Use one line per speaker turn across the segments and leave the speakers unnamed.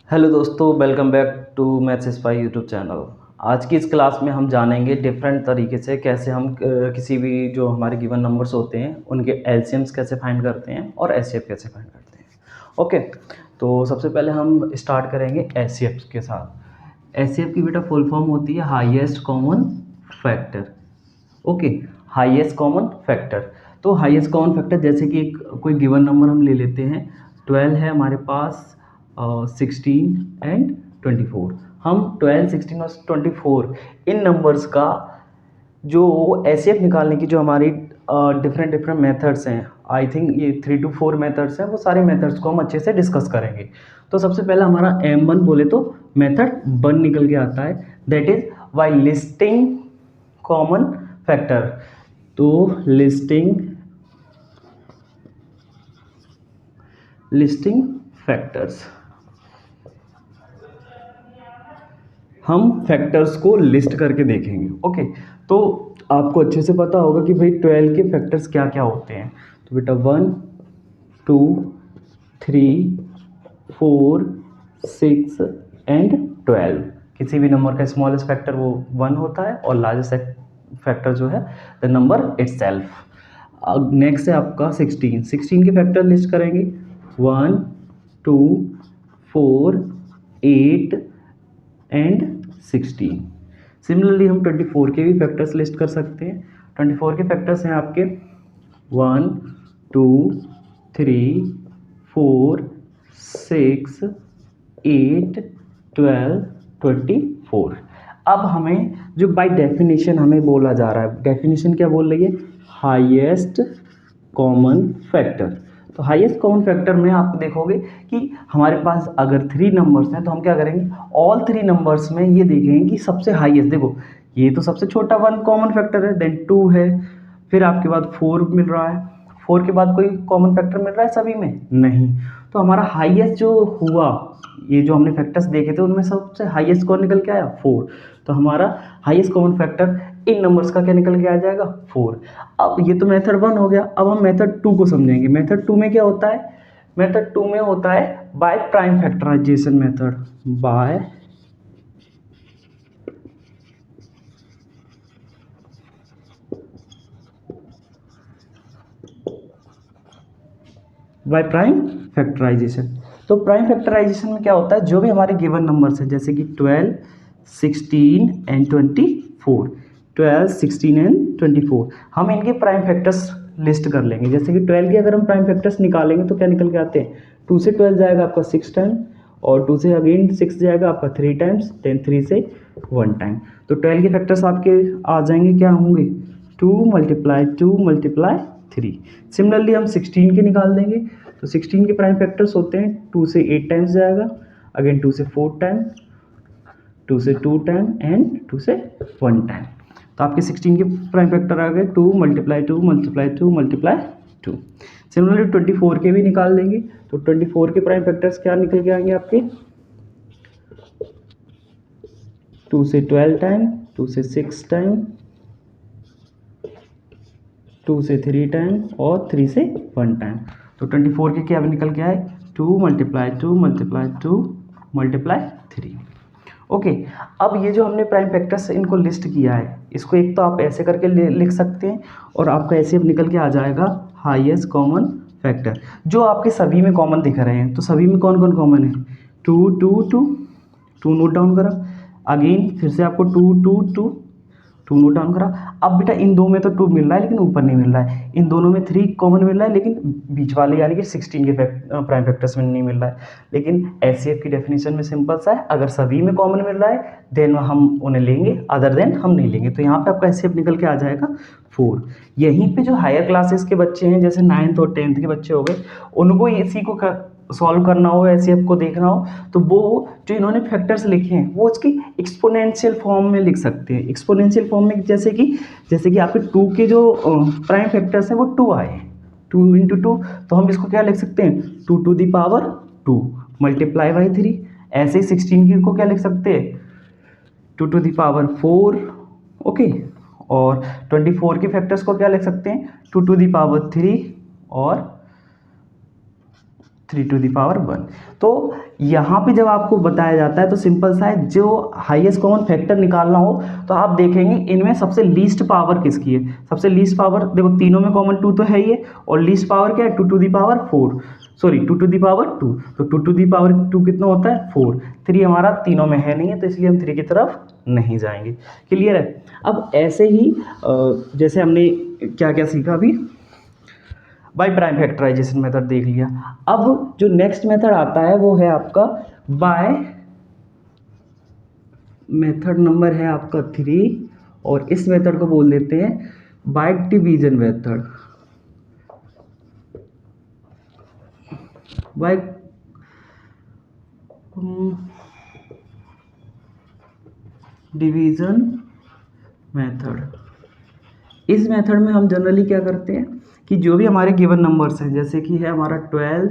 Hello दोस्तों, welcome back to Maths Spy YouTube channel. आज की इस क्लास में हम जानेंगे डिफरेंट तरीके से कैसे हम किसी भी जो हमारे गिवन नंबर्स होते हैं उनके एलसीएम्स कैसे फाइंड करते हैं और एचसीएफ कैसे फाइंड करते हैं। ओके, तो सबसे पहले हम स्टार्ट करेंगे एचसीएफ के साथ। एचसीएफ की बेटा फुल फॉर्म होती है highest common factor. Okay, highest common factor. तो हाईएस्ट कॉमन फैक्टर जैसे कि एक कोई गिवन नंबर हम ले लेते हैं, 12 है हमारे पास, 16 एंड 24। हम 12, 16 और 24 इन नंबर्स का जो एचसीएफ निकालने की जो हमारी डिफरेंट डिफरेंट मेथड्स हैं, आई थिंक ये 3 to 4 मेथड्स हैं, वो सारे मेथड्स को हम अच्छे से डिस्कस करेंगे। तो सबसे पहला हमारा M1 बोले तो मेथड 1 निकल के आता है, that is by listing common factor. तो लिस्टिंग फैक्टर्स, हम फैक्टर्स को लिस्ट करके देखेंगे। ओके, तो आपको अच्छे से पता होगा कि भाई 12 के फैक्टर्स क्या क्या होते हैं। तो बेटा 1, 2, 3, 4, 6 एंड 12। किसी भी नंबर का स्मॉलेस्ट फैक्टर वो 1 होता है और लार्जेस्ट फैक्टर जो है द नंबर इटसेल्फ। नेक्स्ट है आपका 16 के फैक्टर लिस्ट करेंगे, 1, 2, 4, 8 एंड 16। सिमिलरली हम 24 के भी फैक्टर्स लिस्ट कर सकते हैं। 24 के फैक्टर्स हैं आपके 1, 2, 3, 4, 6, 8, 12, 24। अब हमें जो बाय डेफिनेशन हमें बोला जा रहा है, डेफिनेशन क्या बोल रही है, हाईएस्ट कॉमन फैक्टर। तो हाईएस्ट कॉमन फैक्टर में आप देखोगे कि हमारे पास अगर 3 नंबर्स हैं तो हम क्या करेंगे, ऑल 3 नंबर्स में ये देखेंगे कि सबसे हाईएस्ट, देखो ये तो सबसे छोटा 1 कॉमन फैक्टर है, देन 2 है, फिर आपके बाद 4 मिल रहा है, 4 के बाद कोई कॉमन फैक्टर मिल रहा है सभी में, नहीं। तो हमारा हाईएस्ट जो हुआ, ये जो हमने फैक्टर्स देखे थे उनमें सबसे हाईएस्ट कौन निकल के आया, 4। तो हमारा highest common factor in numbers का क्या निकल के आ जाएगा, 4। अब ये तो मेथड 1 हो गया। अब हम मेथड 2 को समझेंगे। मेथड 2 में क्या होता है, मेथड 2 में होता है by prime factorisation method. By prime factorisation. तो प्राइम फैक्टराइजेशन में क्या होता है, जो भी हमारे गिवन नंबर्स हैं जैसे कि 12, 16 एंड 24, 12, 16 एंड 24, हम इनके प्राइम फैक्टर्स लिस्ट कर लेंगे। जैसे कि 12 के अगर हम प्राइम फैक्टर्स निकालेंगे तो क्या निकल के आते हैं, 2 से 12 जाएगा आपका 6 टाइम, और 2 से अगेन 6 जाएगा आपका 3 टाइम्स, देन 3 से 1 टाइम। तो 12 के फैक्टर्स आपके आ जाएंगे, क्या होंगे, 2 मल्टीप्लाई 2 मल्टीप्लाई 3। सिमिलरली हम 16 के निकाल देंगे। तो 16 के प्राइम फैक्टर्स होते हैं, 2 से 8 टाइम्स जाएगा, अगेन 2 से 4 टाइम, 2 से 2 टाइम एंड 2 से 1 टाइम। तो आपके 16 के प्राइम फैक्टर आ गए 2 मल्टीप्लाई 2 मल्टीप्लाई 2 मल्टीप्लाई 2। सिमिलरली 24 के भी निकाल देंगे। तो 24 के प्राइम फैक्टर्स क्या निकल के आएंगे आपके, 2 से 12 टाइम, 2 से 6 टाइम, 2 से 3 टाइम और 3 से 1 टाइम। तो 24 के क्या निकल के आए, 2 मल्टीप्लाई 2 मल्टीप्लाई 2 मल्टीप्लाई 3। ओके, अब ये जो हमने प्राइम फैक्टर्स इनको लिस्ट किया है, इसको एक तो आप ऐसे करके लिख सकते हैं और आपका ऐसे निकल के आ जाएगा हाईएस्ट कॉमन फैक्टर, जो आपके सभी में कॉमन दिख रहे हैं। तो सभी में कौन कौन कॉमन है, 2 2 2, 2 नोट डाउन करा, अगेन फिर से आपको 2 2 2, 2 नोट डाउन करा। अब बेटा इन दो में तो 2 मिल रहा है लेकिन ऊपर नहीं मिल रहा है, इन दोनों में 3 कॉमन मिल रहा है लेकिन बीच वाले यानी कि 16 के प्राइम फैक्टर्स में नहीं मिल रहा है। लेकिन एचसीएफ की डेफिनेशन में सिंपल सा है, अगर सभी में कॉमन मिल रहा है देन हम उन्हें लेंगे, अदर देन हम नहीं लेंगे। तो यहाँ पे आपका एचसीएफ निकल के आ जाएगा 4। यहीं पे जो हायर क्लासेस के बच्चे हैं जैसे 9th और 10th के बच्चे हो गए, उनको इसी को सॉल्व करना हो, एचसीएफ को देखना हो, तो वो जो इन्होंने फैक्टर्स लिखे हैं वो इसकी एक्सपोनेंशियल फॉर्म में लिख सकते हैं। एक्सपोनेंशियल फॉर्म में जैसे कि आपके 2 के जो प्राइम फैक्टर्स हैं वो 2 आए, 2 इंटू 2, तो हम इसको क्या लिख सकते हैं, 2 to the power 2 multiply by 3। ऐसे ही 16 की को क्या लिख सकते हैं, 2 टू दी पावर 4। ओके, और 24 के फैक्टर्स को क्या लिख सकते हैं, 2 टू दी पावर 3 और 3 टू द पावर 1। तो यहाँ पे जब आपको बताया जाता है तो सिंपल सा है, जो हाईएस्ट कॉमन फैक्टर निकालना हो तो आप देखेंगे इनमें सबसे लीस्ट पावर किसकी है। सबसे लीस्ट पावर देखो, तीनों में कॉमन 2 तो है ही है, और लीस्ट पावर क्या है, 2 to the power 4, sorry 2 to the power 2, तो 2 टू द पावर 2 कितना होता है 4। 3 हमारा तीनों में है नहीं है, तो इसलिए हम 3 की तरफ नहीं जाएंगे। क्लियर है। अब ऐसे ही जैसे हमने क्या क्या सीखा अभी, बाय प्राइम फैक्टराइजेशन मेथड देख लिया। अब जो नेक्स्ट मेथड आता है वो है आपका बाय, मेथड नंबर है आपका 3, और इस मेथड को बोल देते हैं by division method. By division method. इस मेथड में हम जनरली क्या करते हैं कि जो भी हमारे गिवन नंबर्स हैं, जैसे कि है हमारा 12,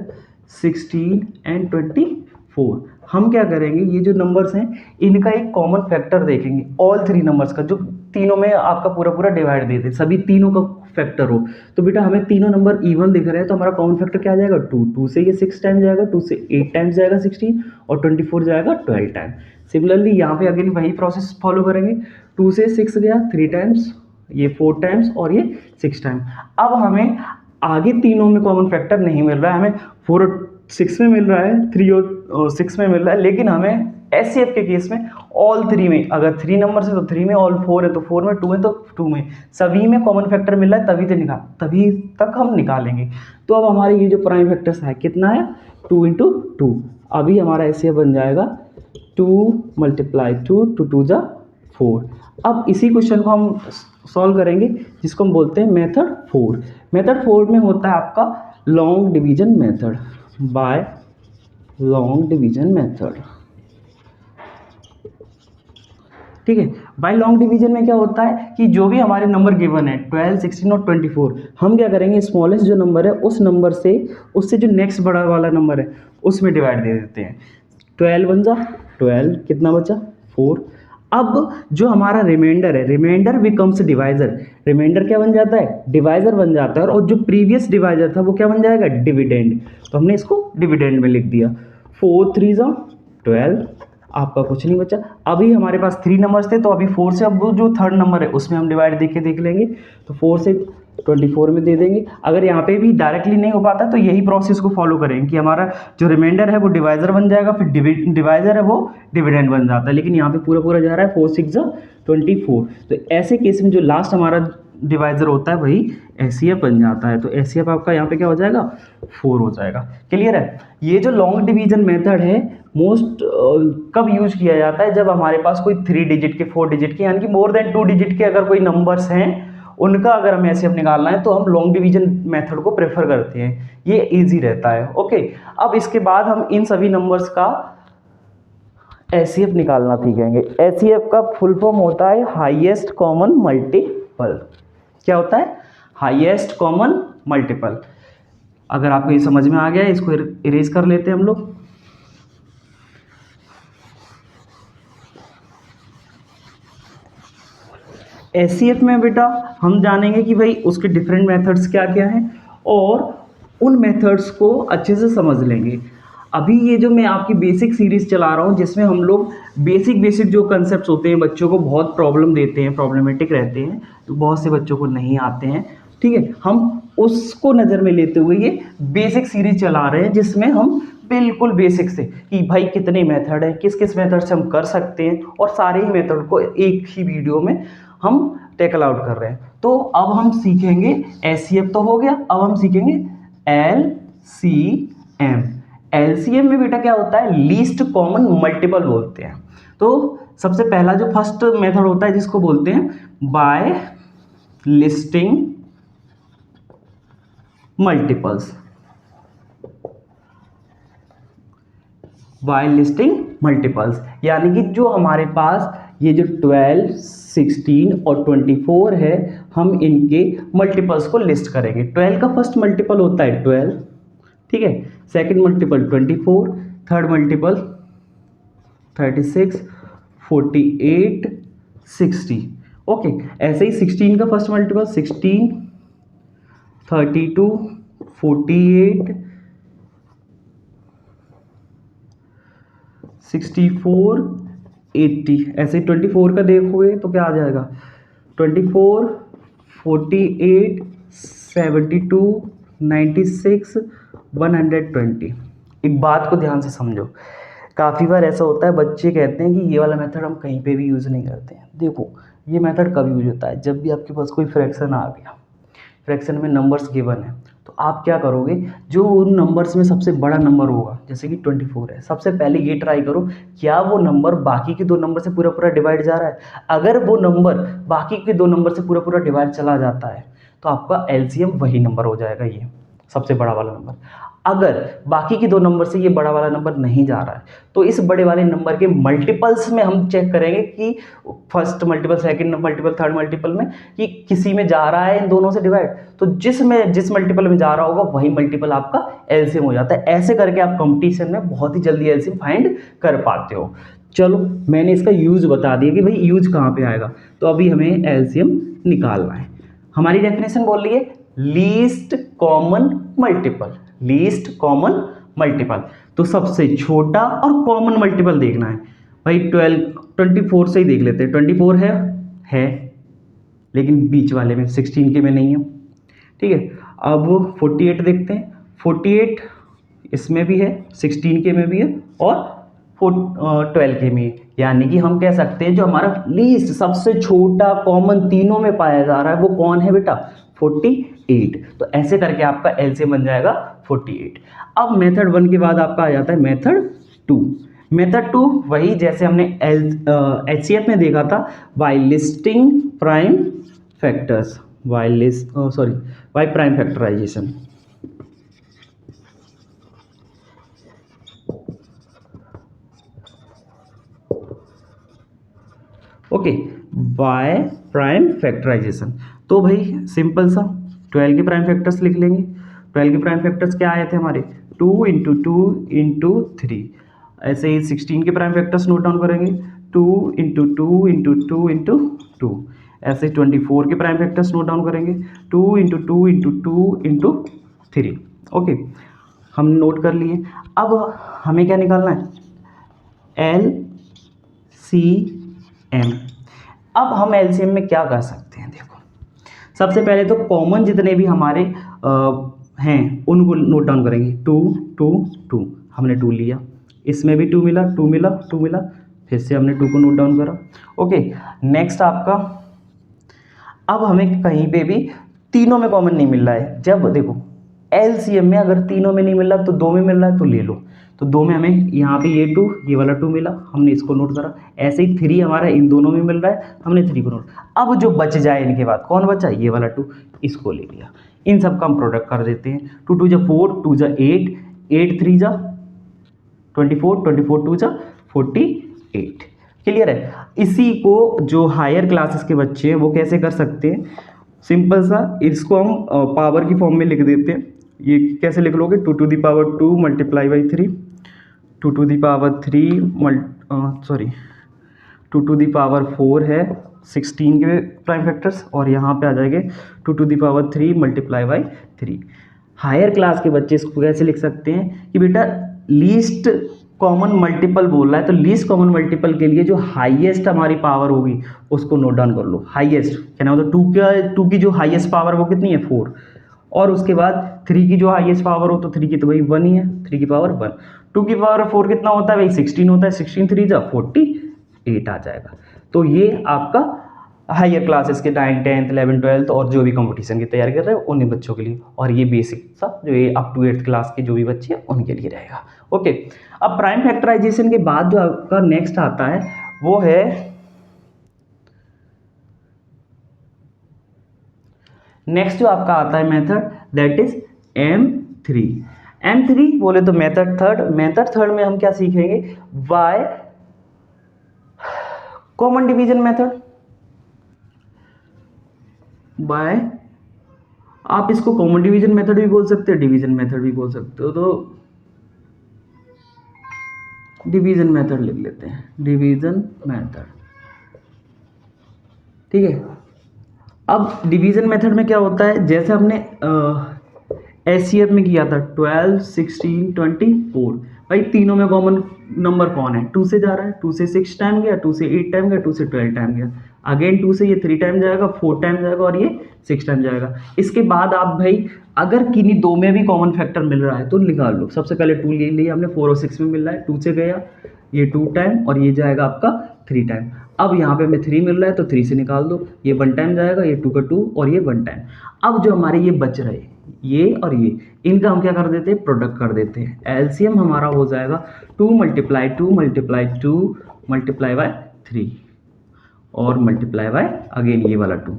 16 एंड 24, हम क्या करेंगे, ये जो नंबर्स हैं इनका एक कॉमन फैक्टर देखेंगे, ऑल 3 नंबर्स का, जो तीनों में आपका पूरा पूरा डिवाइड दे दे, सभी तीनों का फैक्टर हो। तो बेटा हमें तीनों नंबर इवन दिख रहे हैं, तो हमारा कॉमन फैक्टर क्या आ जाएगा 2। 2 से ये 6 टाइम जाएगा, 2 से 8 टाइम्स जाएगा 16, और 24 जाएगा 12 टाइम। सिमिलरली यहाँ पे अगेन वही प्रोसेस फॉलो करेंगे, 2 से 6 गया 3 टाइम्स, ये 4 टाइम्स, और ये 6 टाइम। अब हमें आगे तीनों में कॉमन फैक्टर नहीं मिल रहा है, हमें 4 और 6 में मिल रहा है, 3 और 6 में मिल रहा है, लेकिन हमें एचसीएफ के केस में ऑल 3 में, अगर 3 नंबर है तो 3 में, ऑल 4 है तो 4 में, 2 है तो 2 में, सभी में कॉमन फैक्टर मिल रहा है, तभी तक हम निकालेंगे। तो अब हमारे ये जो प्राइम फैक्टर्स है कितना है, 2 इंटू 2। अभी हमारा एचसीएफ बन जाएगा 2 मल्टीप्लाई 2, 2 2 जा 4। अब इसी क्वेश्चन को हम सॉल्व करेंगे, जिसको हम बोलते हैं मेथड 4। मेथड 4 में होता है आपका long division method, by long division method. ठीक है, बाय लॉन्ग डिवीजन में क्या होता है कि जो भी हमारे नंबर गिवन है 12, 16 और 24, हम क्या करेंगे, स्मॉलेस्ट जो नंबर है उस नंबर से, उससे जो नेक्स्ट बड़ा वाला नंबर है उसमें डिवाइड दे देते हैं। 12 बन जा 12, कितना बचा 4। अब जो हमारा रिमाइंडर है, रिमाइंडर बिकम्स डिवाइजर, रिमाइंडर क्या बन जाता है, डिवाइजर बन जाता है, और जो प्रीवियस डिवाइजर था वो क्या बन जाएगा, डिविडेंड। तो हमने इसको डिविडेंड में लिख दिया। 4 3 जा 12, आपका कुछ नहीं बचा। अभी हमारे पास 3 नंबर्स थे, तो अभी 4 से, अब वो जो थर्ड नंबर है उसमें हम डिवाइड देख लेंगे, तो 4 से 24 में दे देंगे। अगर यहाँ पे भी डायरेक्टली नहीं हो पाता तो यही प्रोसेस को फॉलो करेंगे कि हमारा जो रिमाइंडर है वो डिवाइजर बन जाएगा, फिर डिवाइजर है वो डिविडेंड बन जाता है, लेकिन यहाँ पे पूरा पूरा जा रहा है 4 6 जा 24। तो ऐसे केस में जो लास्ट हमारा डिवाइजर होता है वही एचसीएफ बन जाता है। तो एचसीएफ आपका यहाँ पे क्या हो जाएगा, 4 हो जाएगा। क्लियर है। ये जो लॉन्ग डिवीजन मेथड है मोस्ट कब यूज किया जाता है, जब हमारे पास कोई 3 डिजिट के, 4 डिजिट के, यानी कि मोर देन 2 डिजिट के अगर कोई नंबर्स हैं, उनका अगर हमें एचसीएफ निकालना है तो हम लॉन्ग डिवीजन मेथड को प्रेफर करते हैं, ये इजी रहता है। ओके, अब इसके बाद हम इन सभी नंबर्स का एचसीएफ निकालना सीखेंगे। एचसीएफ का फुल फॉर्म होता है हाईएस्ट कॉमन मल्टीपल। क्या होता है, हाईएस्ट कॉमन मल्टीपल। अगर आपको ये समझ में आ गया, इसको इरेज कर लेते हैं हम लोग। एचसीएफ में बेटा हम जानेंगे कि भाई उसके डिफरेंट मेथड्स क्या क्या हैं, और उन मेथड्स को अच्छे से समझ लेंगे। अभी ये जो मैं आपकी बेसिक सीरीज चला रहा हूँ, जिसमें हम लोग बेसिक जो कंसेप्ट होते हैं बच्चों को बहुत प्रॉब्लम देते हैं, प्रॉब्लमेटिक रहते हैं, तो बहुत से बच्चों को नहीं आते हैं। ठीक है, हम उसको नज़र में लेते हुए ये बेसिक सीरीज चला रहे हैं, जिसमें हम बिल्कुल बेसिक से कि भाई कितने मेथड है, किस किस मेथड से हम कर सकते हैं, और सारे ही मेथड को एक ही वीडियो में हम टेकल आउट कर रहे हैं। तो अब हम सीखेंगे एचसीएफ तो हो गया, अब हम सीखेंगे एलसीएम। एलसीएम में बेटा क्या होता है, लीस्ट कॉमन मल्टीपल बोलते हैं। तो सबसे पहला जो फर्स्ट मेथड होता है जिसको बोलते हैं by listing multiples, by listing multiples, यानी कि जो हमारे पास ये जो 12, 16 और 24 है, हम इनके मल्टीपल्स को लिस्ट करेंगे। 12 का फर्स्ट मल्टीपल होता है 12, ठीक है, second multiple 24, third multiple 36, 48, 60। Okay, ऐसे ही 16 का फर्स्ट मल्टीपल 16, 32, 48, 64 80, ऐसे 24 का देखोगे तो क्या आ जाएगा 24 48 72 96 120। एक बात को ध्यान से समझो, काफ़ी बार ऐसा होता है बच्चे कहते हैं कि ये वाला मेथड हम कहीं पे भी यूज़ नहीं करते हैं। देखो ये मेथड कब यूज होता है, जब भी आपके पास कोई फ्रैक्शन आ गया, फ्रैक्शन में नंबर्स गिवन है, तो आप क्या करोगे, जो उन नंबर्स में सबसे बड़ा नंबर होगा, जैसे कि 24 है, सबसे पहले ये ट्राई करो क्या वो नंबर बाकी के दो नंबर से पूरा पूरा डिवाइड जा रहा है। अगर वो नंबर बाकी के दो नंबर से पूरा पूरा डिवाइड चला जाता है तो आपका एलसीएम वही नंबर हो जाएगा, ये सबसे बड़ा वाला नंबर। अगर बाकी के दो नंबर से ये बड़ा वाला नंबर नहीं जा रहा है तो इस बड़े वाले नंबर के मल्टीपल्स में हम चेक करेंगे कि first multiple, second multiple, third multiple में कि किसी में जा रहा है इन दोनों से डिवाइड, तो जिस मल्टीपल में जा रहा होगा वही मल्टीपल आपका एलसीएम हो जाता है। ऐसे करके आप कंपटीशन में बहुत ही जल्दी एलसीएम फाइंड कर पाते हो। चलो मैंने इसका यूज बता दिया कि भाई यूज कहाँ पे आएगा, तो अभी हमें एलसीएम निकालना है। हमारी डेफिनेशन बोल रही है least common multiple, least common multiple, तो सबसे छोटा और कॉमन मल्टीपल देखना है। भाई 24 से ही देख लेते हैं। 24 है लेकिन बीच वाले में 16 के में नहीं है, ठीक है। अब 48 देखते हैं, 48 इसमें भी है, 16 के में भी है और 12 के में, यानी कि हम कह सकते हैं जो हमारा लीस्ट सबसे छोटा कॉमन तीनों में पाया जा रहा है वो कौन है बेटा, 48। तो ऐसे करके आपका एलसीएम बन जाएगा 48। अब मेथड 1 के बाद आपका आ जाता है मेथड 2। मेथड 2 वही जैसे हमने एचसीएफ में देखा था, by listing prime factors, by prime factorisation. Okay, by prime factorisation. तो भाई सिंपल सा 12 के प्राइम फैक्टर्स लिख लेंगे। 12 के प्राइम फैक्टर्स क्या आए थे हमारे, 2 इंटू 2 इंटू 3। ऐसे ही 16 के प्राइम फैक्टर्स नोट डाउन करेंगे, 2 इंटू 2 इंटू 2 इंटू 2। ऐसे 24 के प्राइम फैक्टर्स नोट डाउन करेंगे, 2 इंटू 2 इंटू 2 इंटू 3। ओके, हम नोट कर लिए। अब हमें क्या निकालना है, एल सी एम। अब हम एलसीएम में क्या कर सकते हैं, देखो सबसे पहले तो कॉमन जितने भी हमारे हैं उनको नोट डाउन करेंगे। 2 2 2, हमने 2 लिया, इसमें भी 2 मिला, 2 मिला, 2 मिला, फिर से हमने 2 को नोट डाउन करा। ओके, नेक्स्ट आपका, अब हमें कहीं पे भी तीनों में कॉमन नहीं मिल रहा है। जब देखो एलसीएम में अगर तीनों में नहीं मिल रहा तो 2 में मिल रहा है तो ले लो। तो 2 में हमें यहाँ पे ये 2, ये वाला 2 मिला, हमने इसको नोट करा। ऐसे ही 3 हमारा इन दोनों में मिल रहा है, हमने 3 को नोट। अब जो बच जाए इनके बाद कौन बचा, ये वाला 2, इसको ले लिया। इन सब का हम प्रोडक्ट कर देते हैं। 2 2 जा 4, 2 जा 8, 8 3 जा 24, 24 2 जा 48। क्लियर है। इसी को जो हायर क्लासेस के बच्चे हैं वो कैसे कर सकते हैं, सिंपल सा, इसको हम पावर की फॉर्म में लिख देते हैं। ये कैसे लिख लोगे, 2 to the power 2 multiply by 3, 2 to the power 3 2 to the power 4 है 16 के प्राइम फैक्टर्स, और यहाँ पे आ जाएंगे 2 to the power 3 multiply by 3। Higher class के बच्चे इसको कैसे लिख सकते हैं कि बेटा लीस्ट कॉमन मल्टीपल बोल रहा है तो लीस्ट कॉमन मल्टीपल के लिए जो हाईएस्ट हमारी पावर होगी उसको नोट डाउन कर लो। हाईएस्ट कहना मतलब 2 की जो हाईएस्ट पावर वो कितनी है, 4, और उसके बाद 3 की जो हाईएस्ट पावर हो तो 3 की तो भाई 1 ही है, 3 की पावर 1। 2 की पावर 4 कितना होता है भाई, 16 होता है, 16 3 जा 48 आ जाएगा। तो ये आपका हायर क्लासेस के 9th 10th 11th 12th और जो भी कंपटीशन की तैयारी कर रहे हैं उन्हीं बच्चों के लिए, और ये बेसिक सा जो ये अप टू 8th क्लास के जो भी बच्चे हैं उनके लिए रहेगा। ओके, अब प्राइम फैक्टराइजेशन के बाद जो आपका नेक्स्ट आता है वो है नेक्स्ट जो आपका आता है method, that is M3। M3 बोले तो मेथड थर्ड में हम क्या सीखेंगे, by common division method. By, आप इसको कॉमन डिवीजन मेथड भी बोल सकते हो, डिवीजन मेथड भी बोल सकते हो, तो डिवीजन मेथड लिख लेते हैं, डिवीजन मेथड, ठीक है। अब डिवीजन मेथड में क्या होता है, जैसे हमने एचसीएफ में किया था 12 16 24, भाई तीनों में कॉमन नंबर कौन है, 2 से जा रहा है, 2 से 6 टाइम गया, 2 से 8 टाइम गया, 2 से 12 टाइम गया, अगेन 2 से ये 3 टाइम जाएगा, 4 टाइम जाएगा और ये 6 टाइम जाएगा। इसके बाद आप भाई अगर किन्हीं दो में भी कॉमन फैक्टर मिल रहा है तो निकाल लो। सबसे पहले 2 ले लिया हमने, 4 और 6 में मिल रहा है, 2 से गया ये 2 टाइम और ये जाएगा आपका 3 टाइम। अब यहाँ पे हमें 3 मिल रहा है तो 3 से निकाल दो, ये 1 टाइम जाएगा, ये 2 का 2 और ये 1 टाइम। अब जो हमारे ये बच रहे ये और ये, इनका हम क्या कर देते हैं, प्रोडक्ट कर देते हैं। एलसीएम हमारा हो जाएगा 2 मल्टीप्लाई 2 मल्टीप्लाई 2 मल्टीप्लाई बाय 3 और मल्टीप्लाई बाय अगेन ये वाला 2,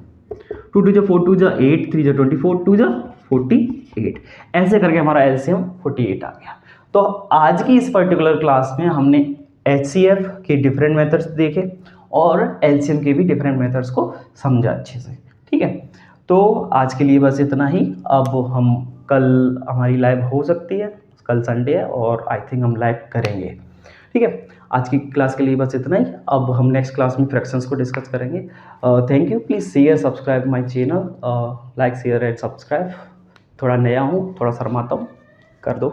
2 2 जा 4 2 जा 8 3 जा 24 2 जा 48, ऐसे करके हमारा एलसीएम 48 आ गया। तो आज की इस पर्टिकुलर क्लास में हमने एचसीएफ के डिफरेंट मेथड्स देखे और एलसीएम के भी डिफरेंट मेथड्स को समझा अच्छे से। ठीक है, तो आज के लिए बस इतना ही। अब हम कल हमारी लाइव हो सकती है, कल संडे है और आई थिंक हम लाइव करेंगे। ठीक है, आज की क्लास के लिए बस इतना ही। अब हम नेक्स्ट क्लास में फ्रैक्शंस को डिस्कस करेंगे। Thank you, please share subscribe my channel, like share and subscribe. थोड़ा नया हूँ, थोड़ा शर्माता हूँ, कर दो।